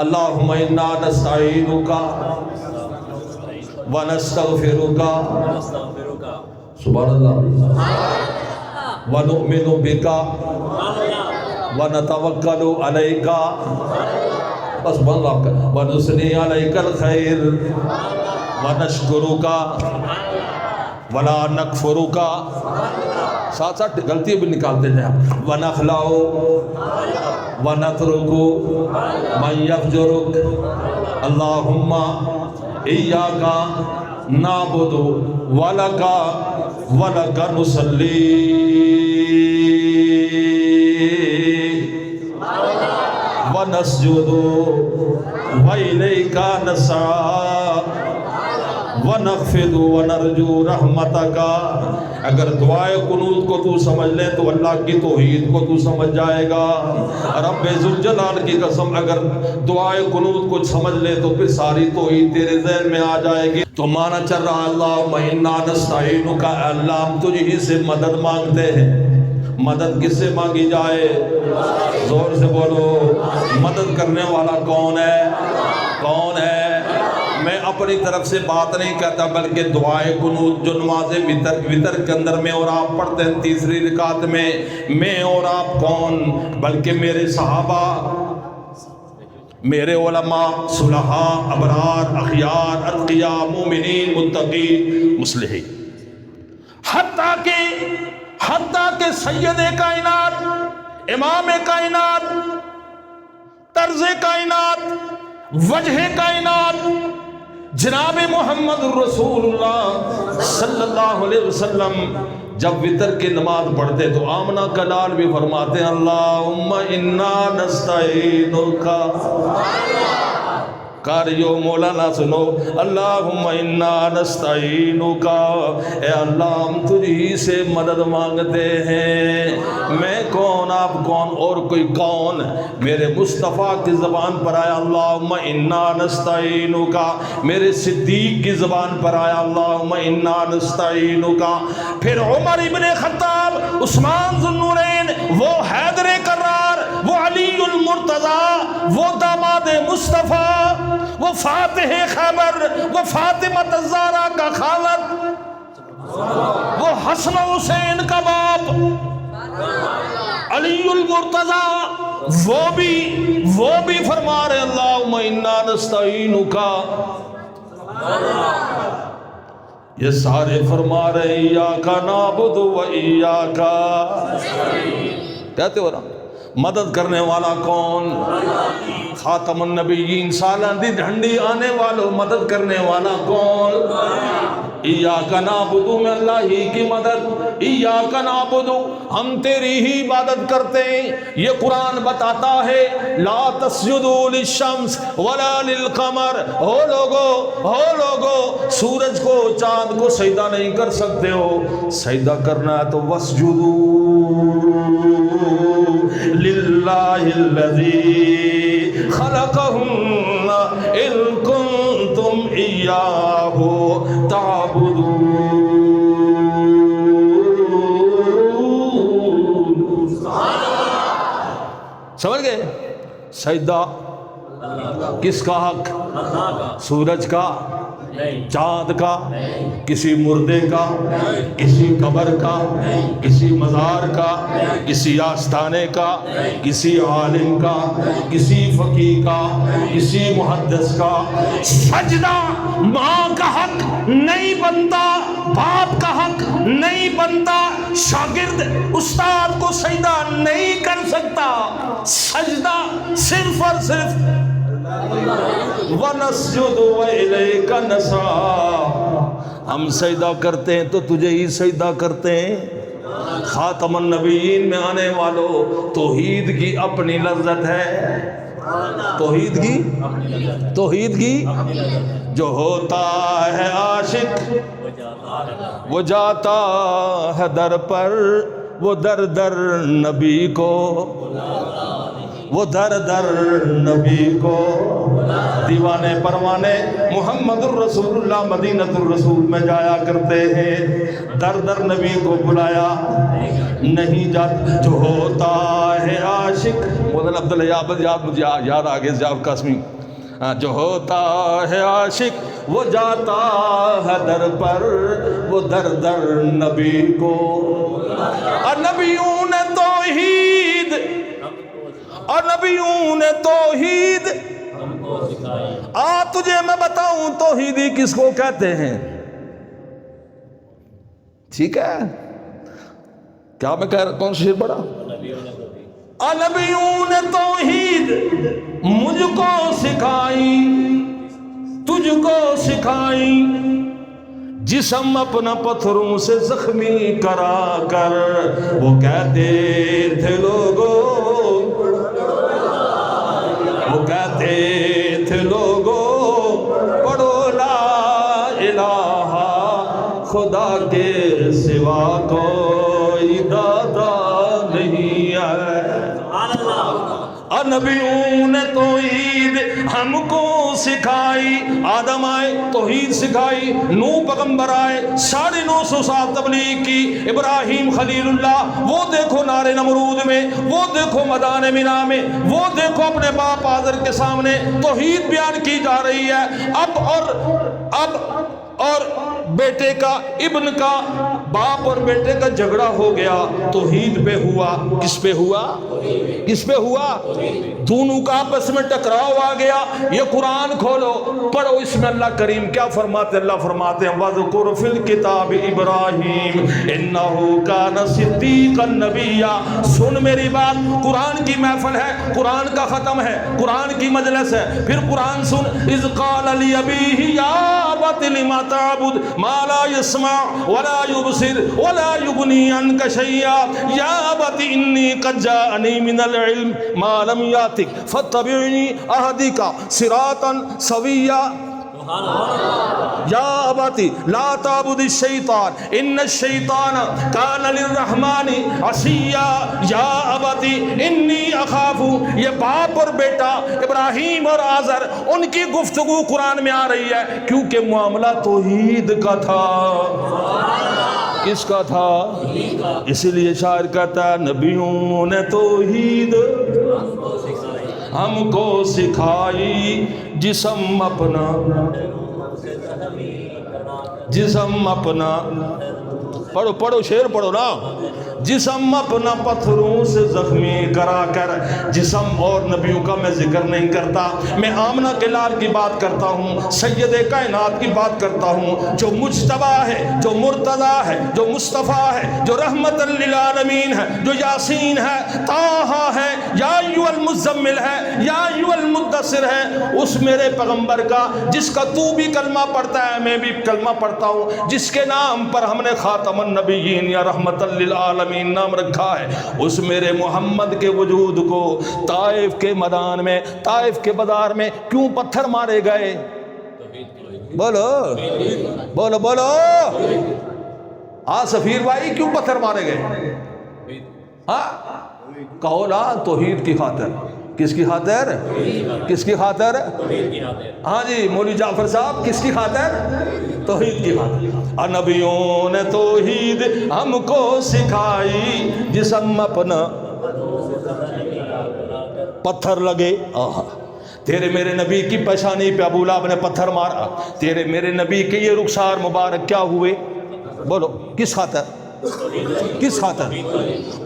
اللہم انا نستعینک ونستغفرک سبحان اللہ ونؤمن بک ونتوکل علیک بس بن آپ کا ونثنی علیک الخیر ونشکرک ولا نکفرک ساتھ ساتھ غلطی بھی نکالتے جائیں ونخلع ونترک من یفجرک اللہم ایاک نعبد ولک نصلی ونسجد وإلیک نسعی ونخفض ونرجو رحمتک. اگر دعائے قنوت کو تو سمجھ لے تو اللہ کی توحید کو تو سمجھ جائے گا. رب ذوالجلال کی قسم اگر دعائے قنوت کو سمجھ لے تو پھر ساری توحید تیرے ذہن میں آ جائے گی. تو مانا چل رہا اللہم انا نستعینک، اللہ ہم تجھ ہی سے مدد مانگتے ہیں. مدد کس سے مانگی جائے؟ زور سے بولو. مدد کرنے والا کون ہے؟ کون ہے؟ میں اپنی طرف سے بات نہیں کہتا بلکہ دعائے قنوت جو نماز وتر کے اندر میں اور آپ پڑھتے ہیں تیسری رکعت میں اور آپ کون بلکہ میرے صحابہ، میرے علماء، صلحاء، ابرار، اخیار، اتقیاء، مومنین، متقین، مصلحین، حتیٰ کہ سید کائنات، امام کائنات، طرز کائنات، وجہ کائنات، جناب محمد رسول اللہ صلی اللہ علیہ وسلم جب وتر کی نماز پڑھتے تو آمنہ کا لال بھی فرماتے ہیں اللہم انا نستعینک. قاریو مولانا سنو اللہم انا نستعینک، اے اللہ ہم تجھی سے مدد مانگتے ہیں. میں کون، آپ کون، اور کوئی کون؟ میرے مصطفیٰ کی زبان پر آیا اللہم انا نستعینک، میرے صدیق کی زبان پر آیا اللہم انا نستعینک. پھر عمر ابن خطاب، عثمان ذو النورین، وہ حیدر کرار، وہ علی المرتضی، وہ داماد مصطفیٰ، وہ فاتح خیبر، وہ فاطمہ الزہرا کا خالد، وہ حسن و حسین کا باپ علی المرتضی، وہ بھی فرما رہے اللہم انا نستعینک. یہ سارے فرما رہے ایاک نعبد و ایاک. کہتے ہو نا مدد کرنے والا کون؟ خاتم النبیین، سالہ ڈھنڈی آنے والوں مدد کرنے والا کون؟ ایاک نعبد، میں اللہ ہی کی مدد. ایاک نعبد، ہم تیری ہی عبادت کرتے ہیں. یہ قرآن بتاتا ہے لا تسجدوا للشمس ولا للقمر. ہو لوگو سورج کو چاند کو سجدہ نہیں کر سکتے ہو. سجدہ کرنا ہے تو واسجدوا للہ الذی خلقہن ان کنتم ایاہ تعبدون. سمجھ گئے؟ سجدہ کس کا حق؟ سورج کا، چاند کا، کسی مردے کا، کسی قبر کا، کسی مزار کا، کسی آستانے کا، کسی عالم کا، کسی فقیہ کا، کسی محدث کا. سجدہ ماں کا حق نہیں بنتا، باپ کا حق نہیں بنتا. شاگرد استاد کو سجدہ نہیں کر سکتا. سجدہ صرف اور صرف وَنَسْجُدُ وَإِلَيْكَ نَسْعَى، ہم سجدہ کرتے ہیں تو تجھے ہی سجدہ کرتے ہیں. خاتم النبیین میں آنے والوں توحید کی اپنی لذت ہے. توحید کی جو ہوتا ہے عاشق وہ جاتا ہے در پر، وہ در در نبی کو وہ در در نبی کو دیوانے پروانے محمد الرسول اللہ مدینۃ الرسول میں جایا کرتے ہیں، در در نبی کو بلایا نہیں جاتا، جو ہوتا ہے عاشق مولانا عبداللہ مجھے یاد آگے جاب قاسمی، جو ہوتا ہے عاشق وہ جاتا ہے در پر، وہ در در نبی کو، اور نبیون توحید، اور نبیون توحید، تجھے میں بتاؤں توحیدی کس کو کہتے ہیں؟ ٹھیک ہے، کیا میں کہہ رہا، کون سی شیر پڑھا؟ نبیون توحید مجھ کو سکھائی، تجھ کو سکھائی، جسم اپنا پتھروں سے زخمی کرا کر، وہ کہتے تھے لوگوں، وہ کہتے تھے لوگوں پڑھو لا الہ، خدا کے سوا کوئی دادا نہیں ہے۔ اور نبیوں نے توحید ہم کو سکھائی، آدم آئے توحید سکھائی، نوح پیغمبر آئے 950 سال تبلیغ کی، ابراہیم خلیل اللہ، وہ دیکھو نار نمرود میں، وہ دیکھو میدان مینا میں، وہ دیکھو اپنے باپ آذر کے سامنے توحید بیان کی جا رہی ہے۔ اب اور بیٹے کا، ابن کا، باپ اور بیٹے کا جھگڑا ہو گیا، توحید پہ ہوا، کس پہ ہوا؟ کس پہ ہوا؟ دونوں کا آپس میں ٹکراؤ آ گیا۔ یہ قرآن کھولو پڑھو، اس میں اللہ کریم کیا فرماتے؟ اللہ فرماتے ہیں وَذْكُرْ فِي الْكِتَابِ إِبْرَاهِيمَ إِنَّهُ كَانَ صِدِّيقًا نَبِيًّا۔ سن میری بات، قرآن کی محفل ہے، قرآن کا ختم ہے، قرآن کی مجلس ہے، پھر قرآن سن۔ إِذْ قَالَ لِأَبِيهِ يَا أَبَتِ لِمَ تَعْبُدُ مَا لَا يَسْمَعُ وَلَا يُبْصِرُ وَلَا يُغْنِي عَنْكَ شَيْئًا يَا أَبَتِ إِنِّي قَدْ جَاءَنِي مِنَ الْعِلْمِ مَا لَمْ يَأْتِكَ فَاتَّبِعْنِي أَهْدِكَ صِرَاطًا سَوِيًّا۔ یا اباتی لا تعبد الشیطان ان الشیطان کان للرحمن عصیا، یا اباتی انی اخاف۔ یہ باپ اور بیٹا ابراہیم اور آذر، ان کی گفتگو قرآن میں آ رہی ہے، کیونکہ معاملہ توحید کا تھا۔ کس کا تھا؟ اسی لیے شاعر کہتا ہے نبیوں نے توحید ہم کو سکھائی، جسم اپنا پڑھو پڑھو شعر پڑھو نا، جسم اپنا پتھروں سے زخمی کرا کر۔ جسم اور نبیوں کا میں ذکر نہیں کرتا، میں آمنہ کے لال کی بات کرتا ہوں، سید کائنات کی بات کرتا ہوں، جو مجتبی ہے، جو مرتضی ہے، جو مصطفیٰ ہے، جو رحمت للعالمین ہے، جو یاسین ہے، طٰہٰ ہے، یا ایھا المزمل ہے، یا ایھا المدثر ہے، اس میرے پیغمبر کا جس کا تو بھی کلمہ پڑھتا ہے میں بھی کلمہ پڑھتا ہوں، جس کے نام پر ہم نے خاتم النبیین یا رحمت للعالمین نام رکھا ہے، اس میرے محمد کے وجود کو طائف کے میدان میں، طائف کے بازار میں کیوں پتھر مارے گئے؟ بولو بولو بولو، سفیر بھائی کیوں پتھر مارے گئے؟ ہاں کہو نا، توحید کی خاطر۔ کس کی خاطر؟ کس کی خاطر؟ ہاں جی مولوی جعفر صاحب، کس کی خاطر؟ توحید کی خاطر۔ اور نبیوں نے توحید ہم کو سکھائی، جسم اپنا پتھر لگے۔ تیرے میرے نبی کی پیشانی پہ ابو لہب نے پتھر مارا، تیرے میرے نبی کے یہ رخسار مبارک کیا ہوئے؟ بولو کس خاطر؟ کس خاطر؟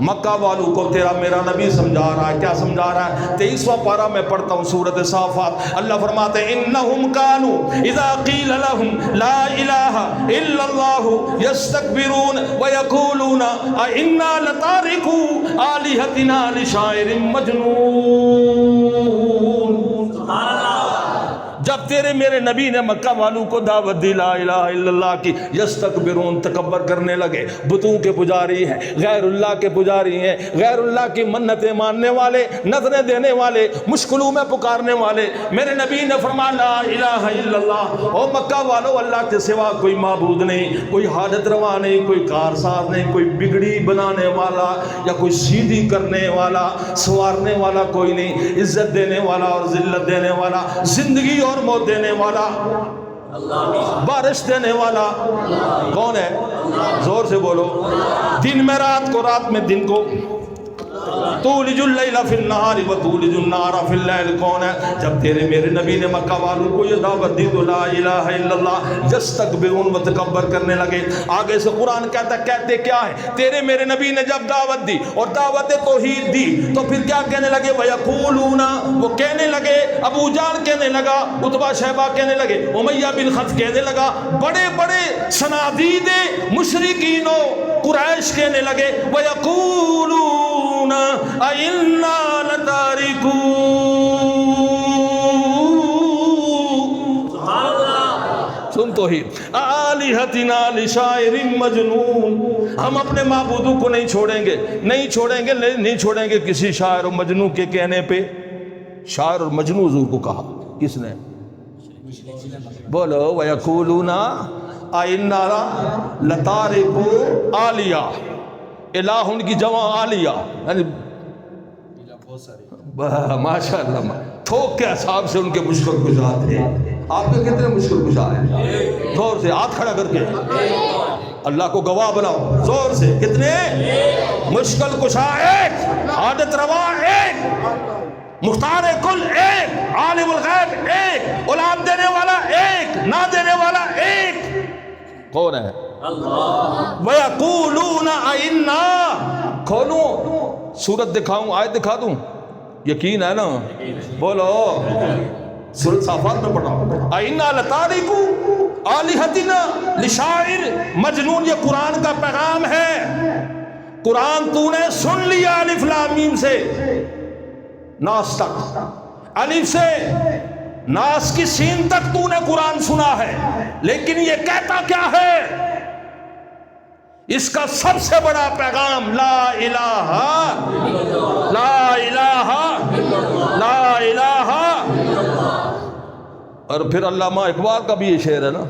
مکہ والوں کو تیرا میرا نبی سمجھا رہا ہے، کیا سمجھا رہا ہے؟ 23واں پارہ میں پڑھتا ہوں سورۃ صافات، اللہ فرماتے ہیں انہم کانوا اذا قیل لہم لا الہ الا اللہ یستکبرون ویقولون انا لتارکو آلہتنا لشاعر مجنون۔ جب جب تیرے میرے نبی نے مکہ والوں کو دعوت دی لا الہ الا اللہ کی، یستکبرون تکبر کرنے لگے، بتوں کے پجاری ہیں، غیر اللہ کے پجاری ہیں، غیر اللہ کی منتیں ماننے والے، نظریں دینے والے، مشکلوں میں پکارنے والے۔ میرے نبی نے فرمایا لا الہ الا اللہ، او مکہ والو اللہ کے سوا کوئی معبود نہیں، کوئی حاجت روا نہیں، کوئی کارساز نہیں، کوئی بگڑی بنانے والا یا کوئی سیدھی کرنے والا، سوارنے والا کوئی نہیں، عزت دینے والا اور ذلت دینے والا، زندگی اور موت دینے والا، بارش دینے والا کون ہے؟ زور سے بولو۔ دن میں رات کو، رات میں دن کو، تولج اللیل فی النہار و تولج النہار فی اللیل کون ہے؟ جب تیرے میرے نبی نے مکہ والوں کو یہ دعوت دی تو لا الہ الا اللہ یستکبرون و تکبر کرنے لگے۔ آگے سے قرآن کہتا ہے، کہتے کیا ہے؟ تیرے میرے نبی نے جب دعوت دی اور دعوت توحید دی تو پھر کیا کہنے لگے؟ وَيَقُولُونَ، وہ کہنے لگے، ابو جہل کہنے لگا، عتبہ شیبہ کہنے لگے، امیہ بن خلف کہنے لگا، بڑے بڑے صنادید مشرکین و قریش کہنے لگے، وَيَقُولُونَ أَإِنَّا لَتَارِكُو سن توحید آلِهَتِنَا لِشَاعِرٍ مَجْنُونَ، ہم اپنے معبودوں کو نہیں چھوڑیں گے، نہیں چھوڑیں گے، نہیں چھوڑیں گے کسی شاعر و مجنون کے کہنے پہ۔ شاعر اور مجنون حضور کو کہا کس نے؟ بولو وَيَقُولُونَ أَإِنَّا لَتَارِكُو آلِيَةٍ، الہ ان کی جمع آلیہ، یعنی ماشاء اللہ تھوک کے حساب سے ان کے مشکل کشا تھے۔ آپ کے کتنے مشکل کشا ہیں؟ زور سے ہاتھ کھڑا کر کے اللہ کو گواہ بناؤ، زور سے کتنے مشکل کشا؟ ایک، عادت روا ایک، مختار کل ایک، عالم الغیب ایک، اولاد دینے والا ایک، نہ دینے والا ایک، کون ہے؟ وَيَقُولُونَ أَإِنَّا، کھولوں سورت دکھاؤں، آیت دکھا دوں؟ یقین ہے نا؟ بولو سورت صافات میں پڑھا أَإِنَّا لَتَارِكُو آلِهَتِنَا لِشَاعِرٍ مجنون۔ یہ قرآن کا پیغام ہے، قرآن تو نے سن لیا الف لام میم سے ناس تک، الف سے ناس کی سین تک تو نے قرآن سنا ہے، لیکن یہ کہتا کیا ہے؟ اس کا سب سے بڑا پیغام لا الہ لا الہ لا الہ۔ اور پھر علامہ اقبال کا بھی یہ شعر ہے نا،